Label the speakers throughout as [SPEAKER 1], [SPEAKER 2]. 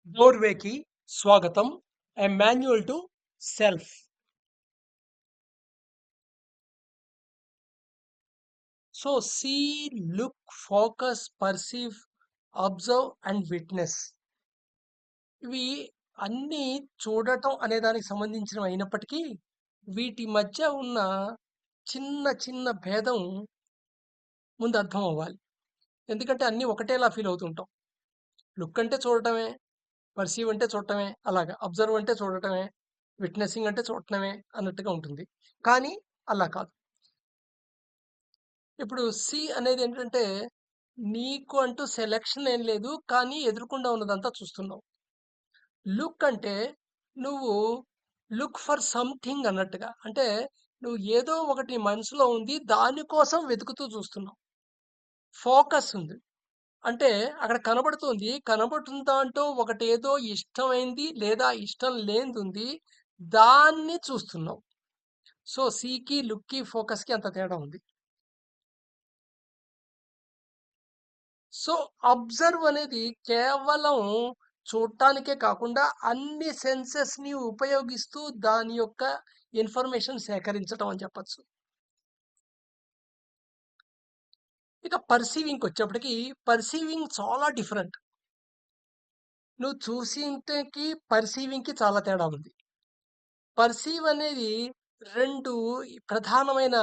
[SPEAKER 1] డోర్వేకి స్వాగతం. A manual to self. So see, look, focus, perceive, observe and witness. ఇవి అన్నీ చూడటం అనే దానికి సంబంధించినవి అయినప్పటికీ వీటి మధ్య ఉన్న చిన్న చిన్న భేదం ముందు అర్థం అవ్వాలి. ఎందుకంటే అన్నీ ఒకటేలా ఫీల్ అవుతుంటాం. లుక్ అంటే చూడటమే, పర్సీవ్ అంటే చూడటమే, అలాగా అబ్జర్వ్ అంటే చూడటమే, విట్నెసింగ్ అంటే చూడటమే అన్నట్టుగా ఉంటుంది. కానీ అలా కాదు. ఇప్పుడు సి అనేది ఏంటంటే నీకు అంటూ సెలెక్షన్ ఏం లేదు, కానీ ఎదురుకుండా ఉన్నదంతా చూస్తున్నావు. లుక్ అంటే నువ్వు లుక్ ఫర్ సంథింగ్ అన్నట్టుగా, అంటే నువ్వు ఏదో ఒకటి మనసులో ఉంది, దానికోసం వెతుకుతూ చూస్తున్నావు. ఫోకస్ ఉంది అంటే అక్కడ కనబడుతుంది, కనబడుతున్న దాంట్లో ఒకటి ఏదో ఇష్టమైంది లేదా ఇష్టం లేనిది ఉంది, దాన్ని చూస్తున్నావు. సో సికి, లుక్కి, ఫోకస్కి అంత తేడా ఉంది. సో అబ్జర్వ్ అనేది కేవలం చూడటానికే కాకుండా అన్ని సెన్సెస్ ని ఉపయోగిస్తూ దాని యొక్క ఇన్ఫర్మేషన్ సేకరించడం అని చెప్పచ్చు. ఇక పర్సీవింగ్ వచ్చేప్పటికి పర్సీవింగ్ చాలా డిఫరెంట్. నువ్వు చూసింటికి పర్సీవింగ్ కి చాలా తేడా ఉంది. పర్సీవ్ అనేది రెండు ప్రధానమైన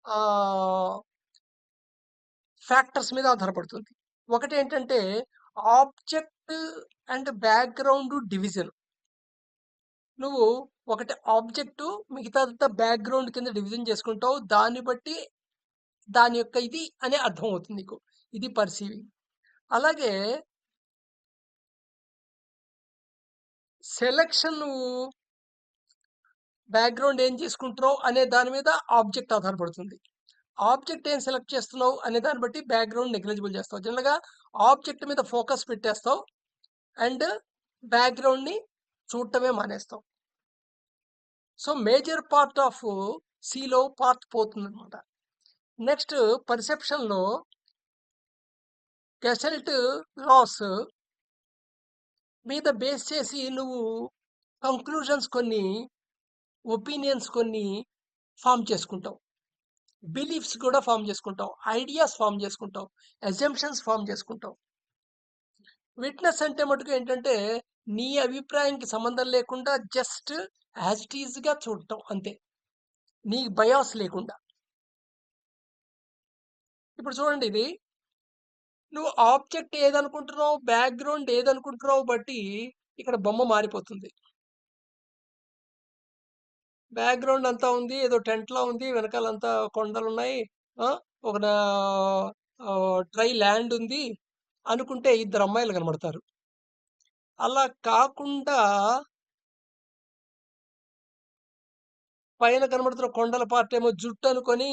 [SPEAKER 1] ఆ ఫ్యాక్టర్స్ మీద ఆధారపడుతుంది. ఒకటి ఏంటంటే ఆబ్జెక్ట్ అండ్ బ్యాక్గ్రౌండ్ డివిజన్. నువ్వు ఒకటి ఆబ్జెక్టు, మిగతాదంతా బ్యాక్‌గ్రౌండ్ కింద డివిజన్ చేసుకుంటావు. దాన్ని బట్టి దాని యొక్క ఇది అనే అర్థం అవుతుంది నీకు. ఇది పర్సీవింగ్. అలాగే సెలక్షన్ నువ్వు బ్యాక్‌గ్రౌండ్ ఏం చేసుకుంటున్నావు అనే దాని మీద ఆబ్జెక్ట్ ఆధారపడుతుంది. ఆబ్జెక్ట్ ఏం సెలెక్ట్ చేస్తున్నావు అనే దాన్ని బట్టి బ్యాక్‌గ్రౌండ్ నెగ్లిజిబుల్ చేస్తావు. జనరల్‌గా ఆబ్జెక్ట్ మీద ఫోకస్ పెట్టేస్తావు అండ్ బ్యాక్‌గ్రౌండ్‌ని చూడటమే మానేస్తావు. సో మేజర్ పార్ట్ ఆఫ్ సిలో పార్ట్ పోతుందన్నమాట. నెక్స్ట్ పర్సెప్షన్‌లో గెసెల్ట్ లాస్ మీద బేస్ చేసి నువ్వు కంక్లూజన్స్ కొన్ని, ఒపీనియన్స్ కొన్ని ఫామ్ చేసుకుంటావు. బిలీఫ్స్ కూడా ఫామ్ చేసుకుంటావు. ఐడియాస్ ఫామ్ చేసుకుంటావు. అజంప్షన్స్ ఫామ్ చేసుకుంటావు. విట్నెస్ అంటే మటుకు ఏంటంటే నీ అభిప్రాయానికి సంబంధం లేకుండా జస్ట్ యాజ్ ఇట్ ఈజ్గా చూడటం అంతే, నీ బయాస్ లేకుండా. ఇప్పుడు చూడండి, ఇది నువ్వు ఆబ్జెక్ట్ ఏదనుకుంటున్నావు, బ్యాక్గ్రౌండ్ ఏదనుకుంటున్నావు బట్టి ఇక్కడ బొమ్మ మారిపోతుంది. బ్యాక్గ్రౌండ్ అంతా ఉంది, ఏదో టెంట్ లా ఉంది, వెనకాలంతా కొండలు ఉన్నాయి, ఒక డ్రై ల్యాండ్ ఉంది అనుకుంటే ఇద్దరు అమ్మాయిలు కనబడతారు. అలా కాకుండా పైన కనబడుతున్న కొండల పార్ట్ ఏమో జుట్టు అనుకొని,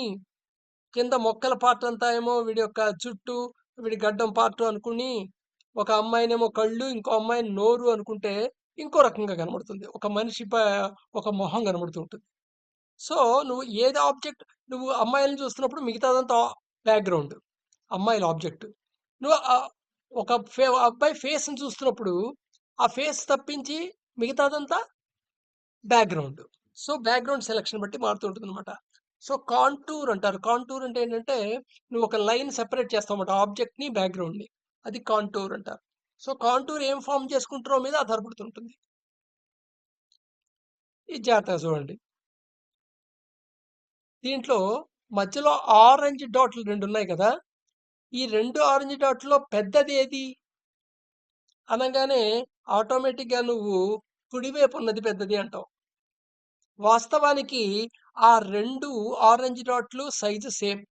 [SPEAKER 1] కింద మొక్కల పార్ట్ అంతా ఏమో వీడి యొక్క జుట్టు, వీడి గడ్డం పార్ట్ అనుకుని, ఒక అమ్మాయినేమో కళ్ళు, ఇంకో అమ్మాయిని నోరు అనుకుంటే ఇంకో రకంగా కనబడుతుంది. ఒక మనిషి ఒక మొహం కనబడుతూ ఉంటుంది. సో నువ్వు ఏది ఆబ్జెక్ట్, నువ్వు అమ్మాయిలను చూస్తున్నప్పుడు మిగతాదంతా బ్యాక్గ్రౌండ్, అమ్మాయిల ఆబ్జెక్ట్. నువ్వు ఒక అబ్బాయి ఫేస్ని చూస్తున్నప్పుడు ఆ ఫేస్ తప్పించి మిగతాదంతా బ్యాక్గ్రౌండ్. సో బ్యాక్గ్రౌండ్ సెలక్షన్ బట్టి మారుతూ ఉంటుంది అనమాట. సో కాంటూర్ అంటారు. కాంటూర్ అంటే ఏంటంటే నువ్వు ఒక లైన్ సెపరేట్ చేస్తావు అనమాట, ఆబ్జెక్ట్ని బ్యాక్గ్రౌండ్ని. అది కాంటూర్ అంటారు. సో కాంటూర్ ఏం ఫామ్ చేసుకుంటారో మీద ఆధారపడుతుంటుంది. ఇది జాగ్రత్తగా చూడండి. దీంట్లో మధ్యలో ఆరెంజ్ డాట్లు రెండు ఉన్నాయి కదా, ఈ రెండు ఆరెంజ్ డాట్లో పెద్దది ఏది అనగానే ఆటోమేటిక్గా నువ్వు కుడివైపు ఉన్నది పెద్దది అంటావు. వాస్తవానికి ఆ రెండు ఆరెంజ్ డాట్లు సైజు సేమ్.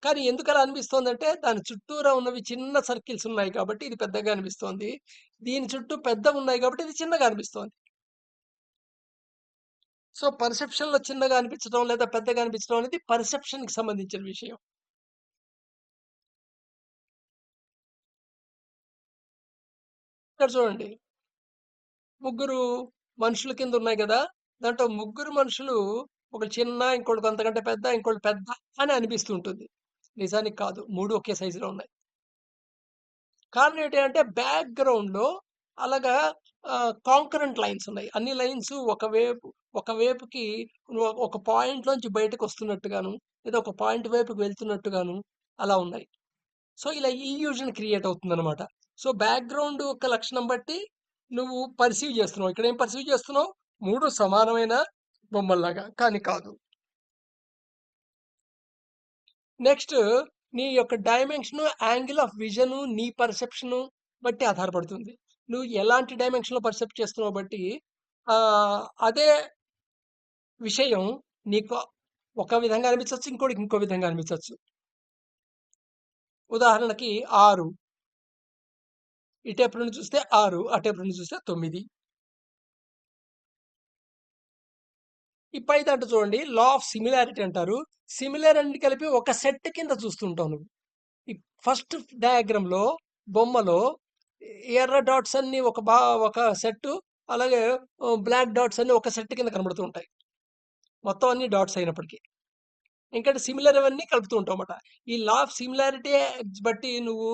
[SPEAKER 1] కానీ ఎందుకు అలా అనిపిస్తోందంటే దాని చుట్టూరా ఉన్నవి చిన్న సర్కిల్స్ ఉన్నాయి కాబట్టి ఇది పెద్దగా అనిపిస్తోంది. దీని చుట్టూ పెద్దగా ఉన్నాయి కాబట్టి ఇది చిన్నగా అనిపిస్తోంది. సో పర్సెప్షన్లో చిన్నగా అనిపించడం లేదా పెద్దగా అనిపించడం అనేది పర్సెప్షన్కి సంబంధించిన విషయం. ఇక్కడ చూడండి, ముగ్గురు మనుషుల కింద ఉన్నాయి కదా, దాంట్లో ముగ్గురు మనుషులు ఒక చిన్న, ఇంకోటి అంతకంటే పెద్ద, ఇంకోటి పెద్ద అని అనిపిస్తుంటుంది. నిజానికి కాదు, మూడు ఒకే సైజులో ఉన్నాయి. కారణం ఏంటి అంటే బ్యాక్‌గ్రౌండ్‌లో అలాగా కాంకరెంట్ లైన్స్ ఉన్నాయి. అన్ని లైన్స్ ఒకవైపుకి ఒక పాయింట్‌లోంచి బయటకొస్తున్నట్టుగాను, లేదా ఒక పాయింట్ వైపుకి వెళ్తున్నట్టుగాను అలా ఉన్నాయి. సో, ఇలా ఇల్యూషన్ క్రియేట్ అవుతుందనమాట. సో, బ్యాక్‌గ్రౌండ్ యొక్క లక్షణం బట్టి నువ్వు పర్సీవ్ చేస్తున్నావు. ఇక్కడేం పర్సీవ్ చేస్తున్నావు? 3 సమానమైన బొమ్మల్లాగా. కానీ కాదు. నెక్స్ట్ నీ యొక్క డైమెన్షను, యాంగిల్ ఆఫ్ విజను, నీ పర్సెప్షను బట్టి ఆధారపడుతుంది. నువ్వు ఎలాంటి డైమెన్షన్‌లో పర్సెప్ట్ చేస్తున్నావో బట్టి అదే విషయం నీకు ఒక విధంగా అనిపించొచ్చు. ఇంకోడికి ఇంకో విధంగా అనిపించొచ్చు. ఉదాహరణకి 6 ఇటేపు నుండి చూస్తే 6 అటేపు నుండి చూస్తే 9. ఈ పై దాంట్లో చూడండి లా ఆఫ్ సిమిలారిటీ అంటారు. సిమిలర్ అన్ని కలిపి ఒక సెట్ కింద చూస్తుంటావు నువ్వు. ఈ ఫస్ట్ డయాగ్రామ్‌లో బొమ్మలో ఎర్ర డాట్స్ అన్నీ ఒక సెట్టు, అలాగే బ్లాక్ డాట్స్ అన్నీ ఒక సెట్ కింద కనబడుతూ ఉంటాయి. మొత్తం అన్ని డాట్స్ అయినప్పటికీ. ఎందుకంటే సిమిలర్ అవన్నీ కలుపుతూ ఉంటావన్నమాట. ఈ లా ఆఫ్ సిమిలారిటీ బట్టి నువ్వు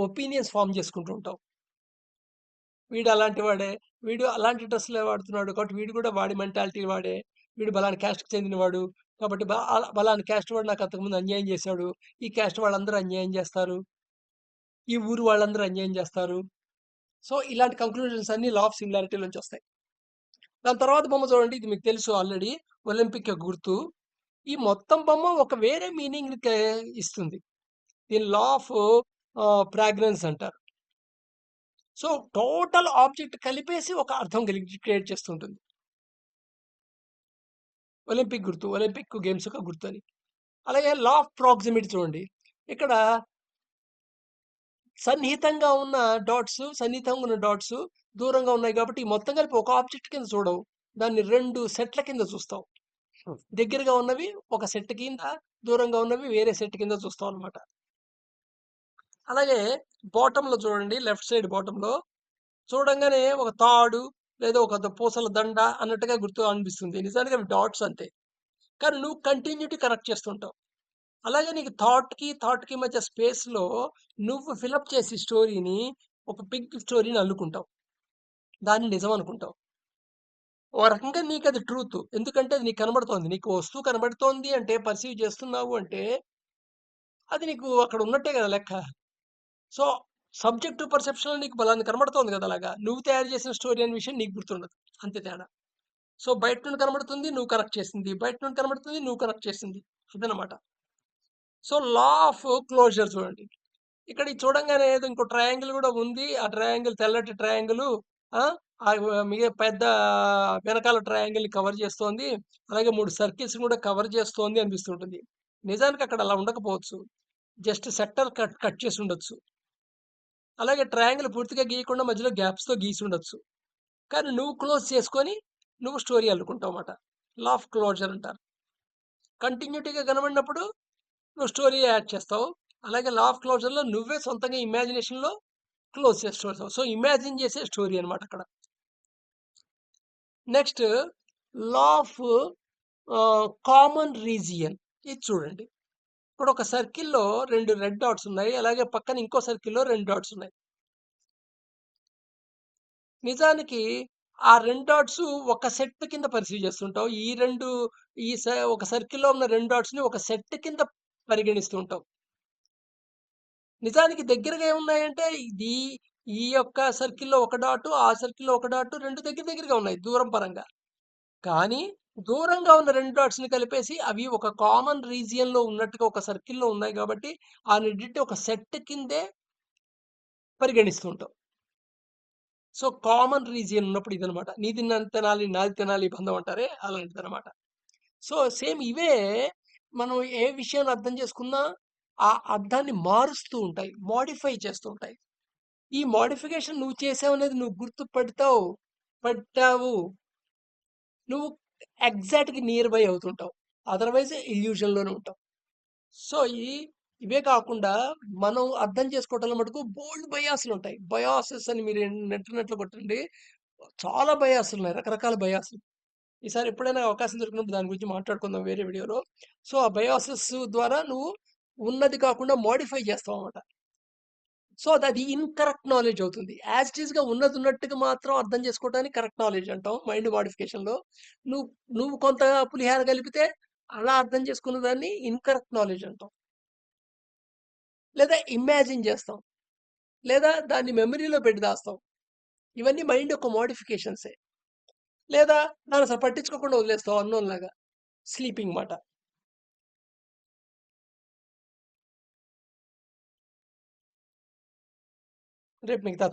[SPEAKER 1] ఒపీనియన్స్ ఫార్మ్ చేసుకుంటూ ఉంటావు. వీడు అలాంటి వాడే, వీడు అలాంటి డ్రెస్సులే వాడుతున్నాడు కాబట్టి వీడు కూడా వాడి మెంటాలిటీ వాడే, వీడు బలానా క్యాస్ట్‌కి చెందినవాడు కాబట్టి బలానా క్యాస్ట్ వాడు నాకు అంతకుముందు అన్యాయం చేశాడు. ఈ క్యాస్ట్ వాళ్ళందరూ అన్యాయం చేస్తారు. ఈ ఊరు వాళ్ళందరూ అన్యాయం చేస్తారు. సో, ఇలాంటి కంక్లూజన్స్ అన్నీ లా ఆఫ్ సిమిలారిటీ నుంచి వస్తాయి. దాని తర్వాత బొమ్మ చూడండి. ఇది మీకు తెలుసు ఆల్రెడీ. ఒలింపిక్ యొక్క గుర్తు. ఈ మొత్తం బొమ్మ ఒక వేరే మీనింగ్‌ని ఇస్తుంది. దీన్ని లా ఆఫ్ ఫ్రాగ్రెన్స్ అంటారు. సో, టోటల్ ఆబ్జెక్ట్ కలిపేసి ఒక అర్థం క్రియేట్ చేస్తుంటుంది. ఒలింపిక్ గుర్తు. ఒలింపిక్ గేమ్స్ యొక్క గుర్తు అని. అలాగే లా ఆఫ్ ప్రాక్సిమిటీ చూడండి. ఇక్కడ సన్నిహితంగా ఉన్న డాట్స్ దూరంగా ఉన్నాయి కాబట్టి ఈ మొత్తం కలిపి ఒక ఆబ్జెక్ట్ కింద చూడవు. దాన్ని 2 సెట్ల కింద చూస్తావు. దగ్గరగా ఉన్నవి ఒక సెట్ కింద, దూరంగా ఉన్నవి వేరే సెట్ కింద చూస్తాం అనమాట. అలాగే బాటంలో చూడండి, లెఫ్ట్ సైడ్ బాటంలో చూడంగానే ఒక తాడు లేదా ఒక పూసల దండ అన్నట్టుగా గుర్తు అనిపిస్తుంది. నిజానికి అవి డాట్స్ అంతే. కానీ నువ్వు కంటిన్యూటీ కనెక్ట్ చేస్తుంటావు. అలాగే నీకు థాట్‌కి మధ్య స్పేస్‌లో నువ్వు ఫిలప్ చేసి స్టోరీని ఒక బిగ్ స్టోరీని అల్లుకుంటావు. దాన్ని నిజం అనుకుంటావు. ఓ రకంగా నీకది ట్రూత్. ఎందుకంటే అది నీకు కనబడుతోంది. నీకు వస్తువు కనబడుతోంది అంటే పర్సీవ్ చేస్తున్నావు అంటే అది నీకు అక్కడ ఉన్నట్టే కదా లెక్క. సో, సబ్జెక్టివ్ పర్సెప్షన్‌లో నీకు బలాన్ని కనబడుతోంది కదా అలాగా. నువ్వు తయారు చేసిన స్టోరీ అనే విషయం నీకు గుర్తుండదు. అంతే తేడా. సో, బయట నుండి కనబడుతుంది నువ్వు కనెక్ట్ చేసింది. బయట నుండి కనబడుతుంది నువ్వు కనెక్ట్ చేసింది. అదనమాట. సో, లా ఆఫ్ క్లోజర్ చూడండి. ఇక్కడ ఇది చూడంగానే ఏదో ఇంకో ట్రయాంగిల్ కూడా ఉంది. ఆ ట్రయాంగిల్ తెల్లటి ట్రయాంగిల్ ఆ! పెద్ద వెనకాల ట్రయాంగిల్‌ని కవర్ చేస్తోంది. అలాగే 3 సర్కిల్స్‌ని కూడా కవర్ చేస్తోంది అనిపిస్తుంటుంది. నిజానికి అక్కడ అలా ఉండకపోవచ్చు. జస్ట్ సెక్టర్ కట్ కట్ చేసి ఉండొచ్చు. అలాగే ట్రయాంగిల్ పూర్తిగా గీయకుండా మధ్యలో గ్యాప్స్‌తో గీసి ఉండొచ్చు. కానీ నువ్వు క్లోజ్ చేసుకొని నువ్వు స్టోరీ అల్లుకుంటావన్నమాట. లా ఆఫ్ క్లోజర్ అంటారు. కంటిన్యూటీగా కనబడినప్పుడు నువ్వు స్టోరీ యాడ్ చేస్తావు. అలాగే లా ఆఫ్ క్లోజర్‌లో నువ్వే సొంతంగా ఇమాజినేషన్‌లో క్లోజ్ చేసేస్తావు. సో, ఇమాజిన్ చేసే స్టోరీ అనమాట అక్కడ. Next law of common region. ఇది చూడండి. ఇప్పుడు ఒక సర్కిల్‌లో 2 రెడ్ డాట్స్ ఉన్నాయి. అలాగే పక్కన ఇంకో సర్కిల్‌లో 2 డాట్స్ ఉన్నాయి. నిజానికి ఆ 2 డాట్స్ ఒక సెట్ కింద పర్సీవ్ చేస్తుంటావు. ఈ ఒక సర్కిల్‌లో ఉన్న 2 డాట్స్‌ని ఒక సెట్ కింద పరిగణిస్తూ ఉంటావు. నిజానికి దగ్గరగా ఏమున్నాయంటే ఈ యొక్క సర్కిల్‌లో ఒక డాటు, ఆ సర్కిల్‌లో ఒక డాటు 2 దగ్గరగా ఉన్నాయి దూరం పరంగా. కానీ దూరంగా ఉన్న 2 డాట్స్‌ని కలిపేసి అవి ఒక కామన్ రీజియన్‌లో ఉన్నట్టుగా ఒక సర్కిల్‌లో ఉన్నాయి కాబట్టి ఆ రెండిటిని ఒక సెట్ కిందే పరిగణిస్తూ ఉంటాం. సో, కామన్ రీజియన్ ఉన్నప్పుడు ఇదనమాట. నీది నన్ను తినాలి, నాది తినాలి బంధం అంటారే అలాంటిదనమాట. సో, సేమ్ ఇవే మనం ఏ విషయాన్ని అర్థం చేసుకున్నా ఆ అర్థాన్ని మారుస్తూ ఉంటాయి. మోడిఫై చేస్తూ ఉంటాయి. ఈ మోడిఫికేషన్ నువ్వు చేసావనేది నువ్వు గుర్తుపడతావు. పట్టావు. నువ్వు ఎగ్జాక్ట్‌గా నియర్ బై అవుతుంటావు. అదర్‌వైజ్ ఇల్యూజన్‌లోనే ఉంటావు. సో, ఇవే కాకుండా మనం అర్థం చేసుకోవటంలో మటుకు బోలెడు బయాస్‌లుంటాయి. బయాసెస్ అని మీరు నెట్‌లో కొట్టండి. చాలా బయాస్‌లున్నాయి. రకరకాల బయాస్‌లు. ఈసారి ఎప్పుడైనా అవకాశం దొరికినప్పుడు దాని గురించి మాట్లాడుకుందాం వేరే వీడియోలో. సో, ఆ బయాసెస్ ద్వారా నువ్వు ఉన్నది కాకుండా మోడిఫై చేస్తావన్నమాట. సో, అది ఇన్‌కరెక్ట్ నాలెడ్జ్ అవుతుంది. యాజ్ ఇట్ ఈస్‌గా ఉన్నది ఉన్నట్టుగా మాత్రం అర్థం చేసుకోవటాన్ని కరెక్ట్ నాలెడ్జ్ అంటాం మైండ్ మోడిఫికేషన్‌లో. నువ్వు నువ్వు కొంత పులిహార కలిపితే అలా అర్థం చేసుకున్న దాన్ని ఇన్‌కరెక్ట్ నాలెడ్జ్ అంటాం. లేదా ఇమాజిన్ చేస్తాం. లేదా దాన్ని మెమరీలో పెట్టి దాస్తాం. ఇవన్నీ మైండ్ యొక్క మోడిఫికేషన్సే. లేదా దాన్నసలు పట్టించుకోకుండా వదిలేస్తాం అన్నోన్‌లాగా. స్లీపింగ్ మాట. రేపు మిగతా